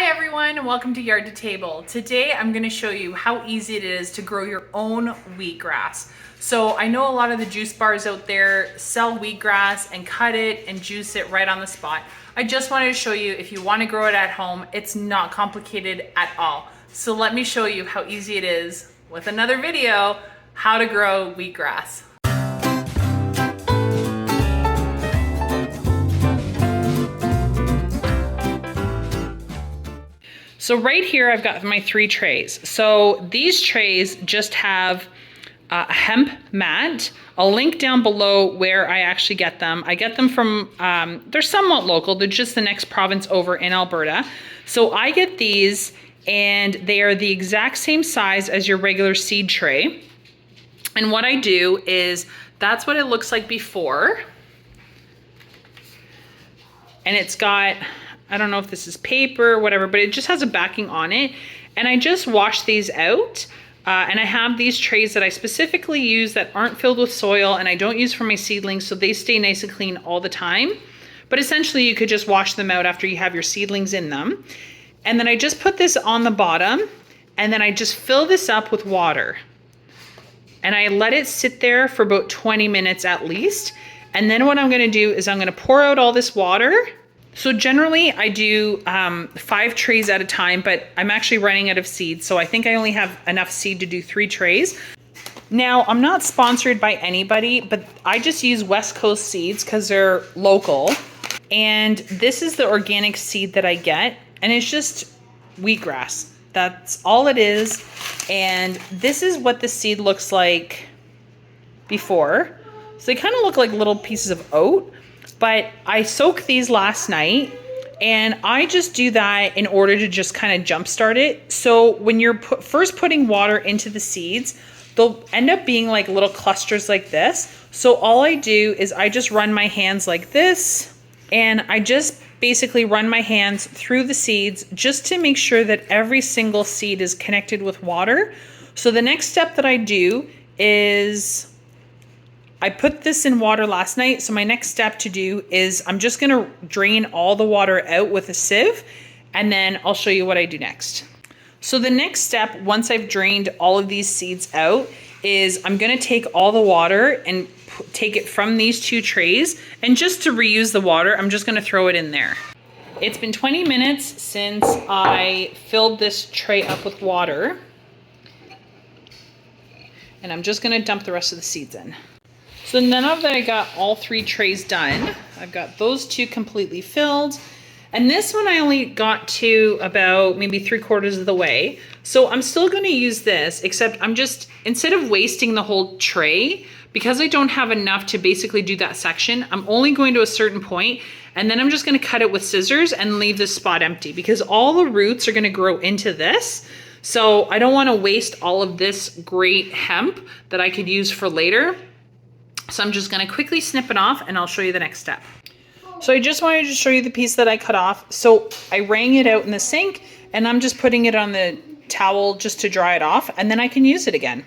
Hi everyone, and welcome to Yard to Table. Today I'm going to show you how easy it is to grow your own wheatgrass. So I know a lot of the juice bars out there sell wheatgrass and cut it and juice it right on the spot. I just wanted to show you if you want to grow it at home, it's not complicated at all. So let me show you how easy it is with another video, how to grow wheatgrass. So right here, I've got my 3 trays. So these trays just have a hemp mat. I'll link down below where I actually get them. I get them from, they're somewhat local. They're just the next province over in Alberta. So I get these and they are the exact same size as your regular seed tray. And what I do is, that's what it looks like before. And it's got, I don't know if this is paper or whatever, but it just has a backing on it. And I just wash these out. And I have these trays that I specifically use that aren't filled with soil and I don't use for my seedlings, so they stay nice and clean all the time. But essentially you could just wash them out after you have your seedlings in them. And then I just put this on the bottom and then I just fill this up with water. And I let it sit there for about 20 minutes at least. And then what I'm gonna do is I'm gonna pour out all this water. So generally I do 5 trays at a time, but I'm actually running out of seed. So I think I only have enough seed to do 3 trays. Now I'm not sponsored by anybody, but I just use West Coast seeds because they're local. And this is the organic seed that I get. And it's just wheatgrass. That's all it is. And this is what the seed looks like before. So they kind of look like little pieces of oat. But I soaked these last night and I just do that in order to just kind of jumpstart it. So when you're first putting water into the seeds, they'll end up being like little clusters like this. So all I do is I just run my hands like this and I just basically run my hands through the seeds just to make sure that every single seed is connected with water. So the next step that I do is I put this in water last night, so my next step to do is I'm just gonna drain all the water out with a sieve, and then I'll show you what I do next. So the next step, once I've drained all of these seeds out, is I'm gonna take all the water and take it from these 2 trays, and just to reuse the water, I'm just gonna throw it in there. It's been 20 minutes since I filled this tray up with water, and I'm just gonna dump the rest of the seeds in. So now that I got all 3 trays done, I've got those 2 completely filled. And this one I only got to about maybe 3/4 of the way. So I'm still gonna use this, except I'm just, instead of wasting the whole tray, because I don't have enough to basically do that section, I'm only going to a certain point, and then I'm just gonna cut it with scissors and leave this spot empty because all the roots are gonna grow into this. So I don't wanna waste all of this great hemp that I could use for later. So I'm just gonna quickly snip it off and I'll show you the next step. So I just wanted to show you the piece that I cut off. So I wrung it out in the sink and I'm just putting it on the towel just to dry it off, and then I can use it again.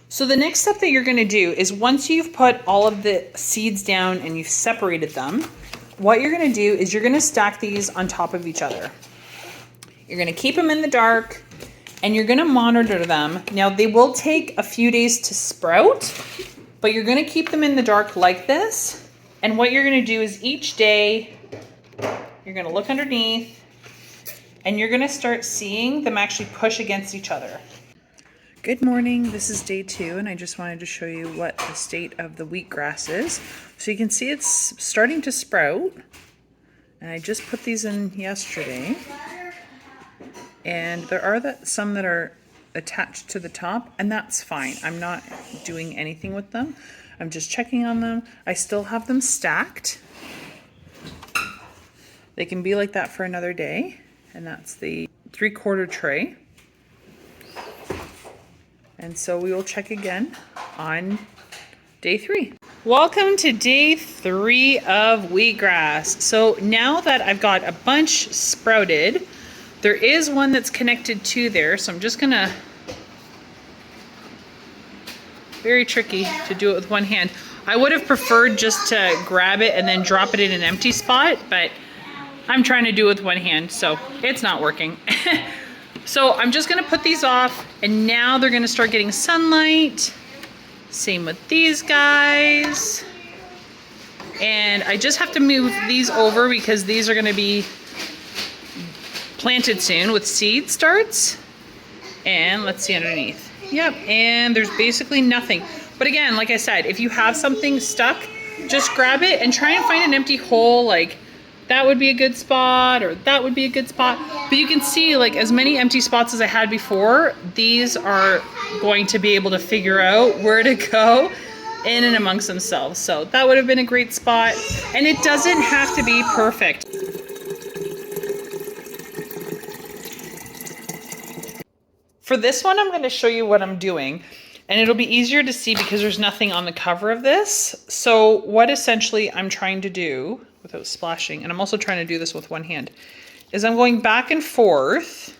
So the next step that you're gonna do is, once you've put all of the seeds down and you've separated them, what you're gonna do is you're gonna stack these on top of each other. You're gonna keep them in the dark and you're gonna monitor them. Now they will take a few days to sprout, but you're gonna keep them in the dark like this. And what you're gonna do is each day, you're gonna look underneath and you're gonna start seeing them actually push against each other. Good morning, this is day 2 and I just wanted to show you what the state of the wheatgrass is. So you can see it's starting to sprout. And I just put these in yesterday. And there are some that are attached to the top, and that's fine. I'm not doing anything with them. I'm just checking on them. I still have them stacked. They can be like that for another day, and that's the 3/4 tray. And so we will check again on day 3. Welcome to day 3 of wheatgrass. So now that I've got a bunch sprouted, there is one that's connected to there, so I'm just gonna, very tricky to do it with one hand. I would have preferred just to grab it and then drop it in an empty spot, but I'm trying to do it with one hand, so it's not working. So I'm just gonna put these off, and now they're gonna start getting sunlight. Same with these guys. And I just have to move these over because these are gonna be planted soon with seed starts. And let's see underneath. Yep, and there's basically nothing. But again, like I said, if you have something stuck, just grab it and try and find an empty hole. Like that would be a good spot, or that would be a good spot. But you can see, like, as many empty spots as I had before, these are going to be able to figure out where to go in and amongst themselves. So that would have been a great spot. And it doesn't have to be perfect. For this one, I'm going to show you what I'm doing, and it'll be easier to see because there's nothing on the cover of this. So what essentially I'm trying to do without splashing, and I'm also trying to do this with one hand, is I'm going back and forth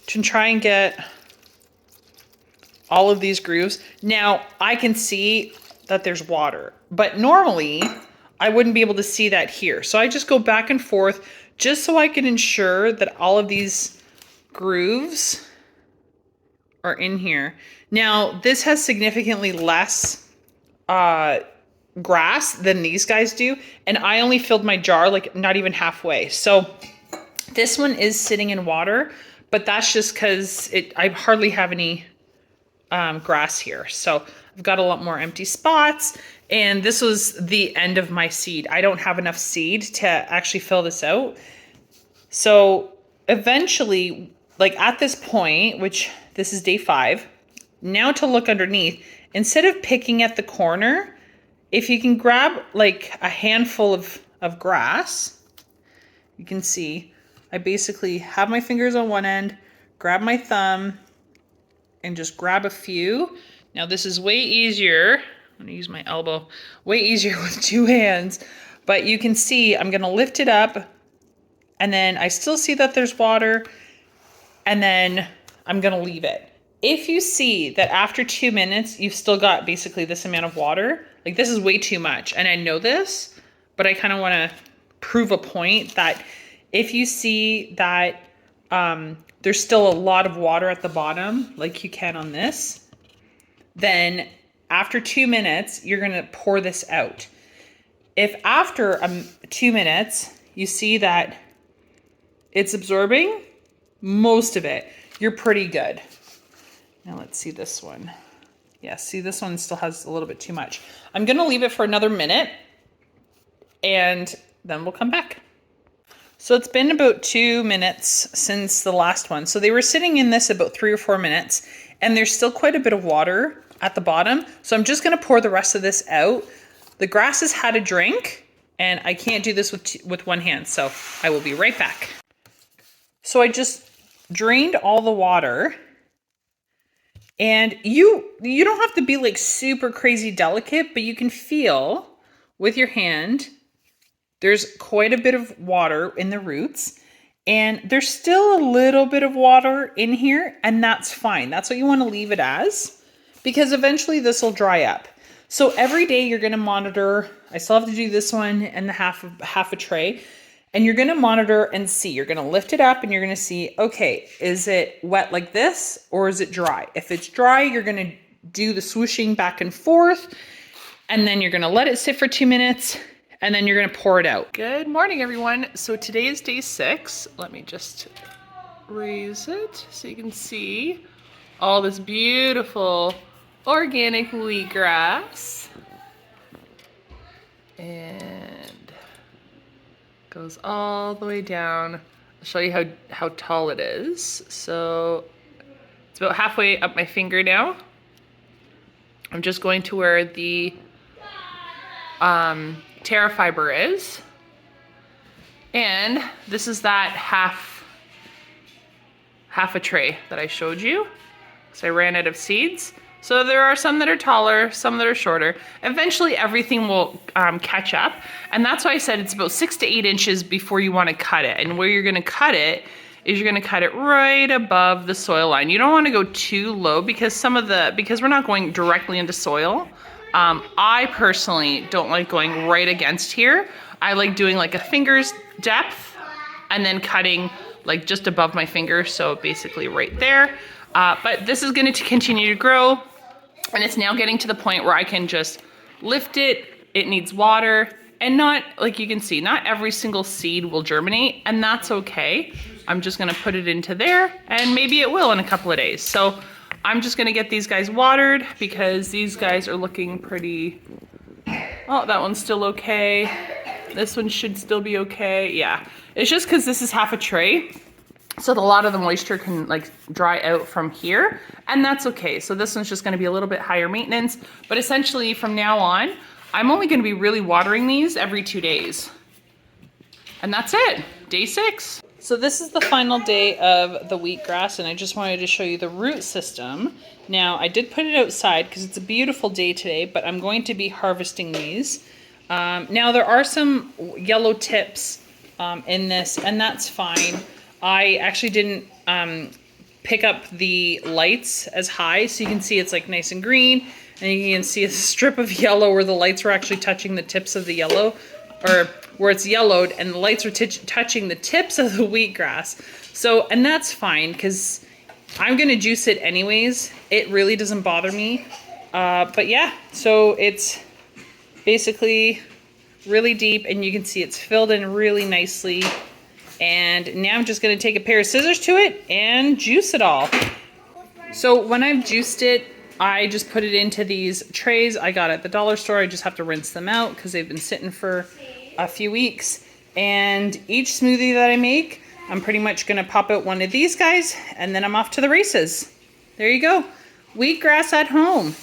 to try and get all of these grooves. Now I can see that there's water, but normally I wouldn't be able to see that here. So I just go back and forth just so I can ensure that all of these grooves are in here. Now this has significantly less grass than these guys do, and I only filled my jar like not even halfway. So this one is sitting in water, but that's just because I hardly have any grass here. So I've got a lot more empty spots, and this was the end of my seed. I don't have enough seed to actually fill this out. So eventually, like at this point, which this is day 5, now to look underneath, instead of picking at the corner, if you can grab like a handful of grass, you can see I basically have my fingers on one end, grab my thumb, and just grab a few. Now this is way easier. I'm gonna use my elbow. Way easier with 2 hands, but you can see I'm gonna lift it up, and then I still see that there's water, and then I'm gonna leave it. If you see that after 2 minutes, you've still got basically this amount of water, like this is way too much. And I know this, but I kind of wanna prove a point that if you see that there's still a lot of water at the bottom, like you can on this, then after 2 minutes, you're gonna pour this out. If after 2 minutes, you see that it's absorbing most of it, you're pretty good. Now let's see this one. Yeah, see this one still has a little bit too much. I'm gonna leave it for another minute, and then we'll come back. So it's been about 2 minutes since the last one. So they were sitting in this about 3 or 4 minutes, and there's still quite a bit of water at the bottom. So I'm just gonna pour the rest of this out. The grass has had a drink, and I can't do this with one hand, so I will be right back. So I just drained all the water, and you don't have to be like super crazy delicate, but you can feel with your hand there's quite a bit of water in the roots, and there's still a little bit of water in here, and that's fine. That's what you want to leave it as, because eventually this will dry up. So every day you're going to monitor. I still have to do this one and the half a tray. And you're going to monitor and see. You're going to lift it up and you're going to see, okay, is it wet like this or is it dry? If it's dry, you're going to do the swooshing back and forth, and then you're going to let it sit for 2 minutes, and then you're going to pour it out. Good morning, everyone. So today is day 6. Let me just raise it so you can see all this beautiful organic wheatgrass. And goes all the way down. I'll show you how tall it is. So it's about halfway up my finger now. I'm just going to where the Terra fiber is. And this is that half a tray that I showed you. So I ran out of seeds. So there are some that are taller, some that are shorter. Eventually everything will catch up. And that's why I said it's about 6 to 8 inches before you want to cut it. And where you're going to cut it is you're going to cut it right above the soil line. You don't want to go too low because we're not going directly into soil. I personally don't like going right against here. I like doing like a finger's depth and then cutting like just above my finger. So basically right there. But this is going to continue to grow, and it's now getting to the point where I can just lift it. It needs water, and not, like you can see, not every single seed will germinate, and that's okay. I'm just going to put it into there, and maybe it will in a couple of days. So I'm just going to get these guys watered because these guys are looking pretty. Oh, that one's still okay. This one should still be okay. Yeah, it's just because this is half a tray, so that a lot of the moisture can like dry out from here, and that's okay. So this one's just going to be a little bit higher maintenance, but essentially from now on, I'm only going to be really watering these every 2 days. And that's it, day 6. So this is the final day of the wheatgrass, and I just wanted to show you the root system. Now, I did put it outside because it's a beautiful day today, but I'm going to be harvesting these. Now, there are some yellow tips in this, and that's fine. I actually didn't pick up the lights as high, so you can see it's like nice and green, and you can see a strip of yellow where the lights were actually touching the tips of the yellow, or where it's yellowed, and the lights were touching the tips of the wheatgrass. So, and that's fine, because I'm going to juice it anyways. It really doesn't bother me. But yeah, so it's basically really deep, and you can see it's filled in really nicely. And now I'm just going to take a pair of scissors to it and juice it all. So when I've juiced it, I just put it into these trays I got at the dollar store. I just have to rinse them out because they've been sitting for a few weeks. And each smoothie that I make, I'm pretty much going to pop out one of these guys, and then I'm off to the races. There you go. Wheatgrass at home.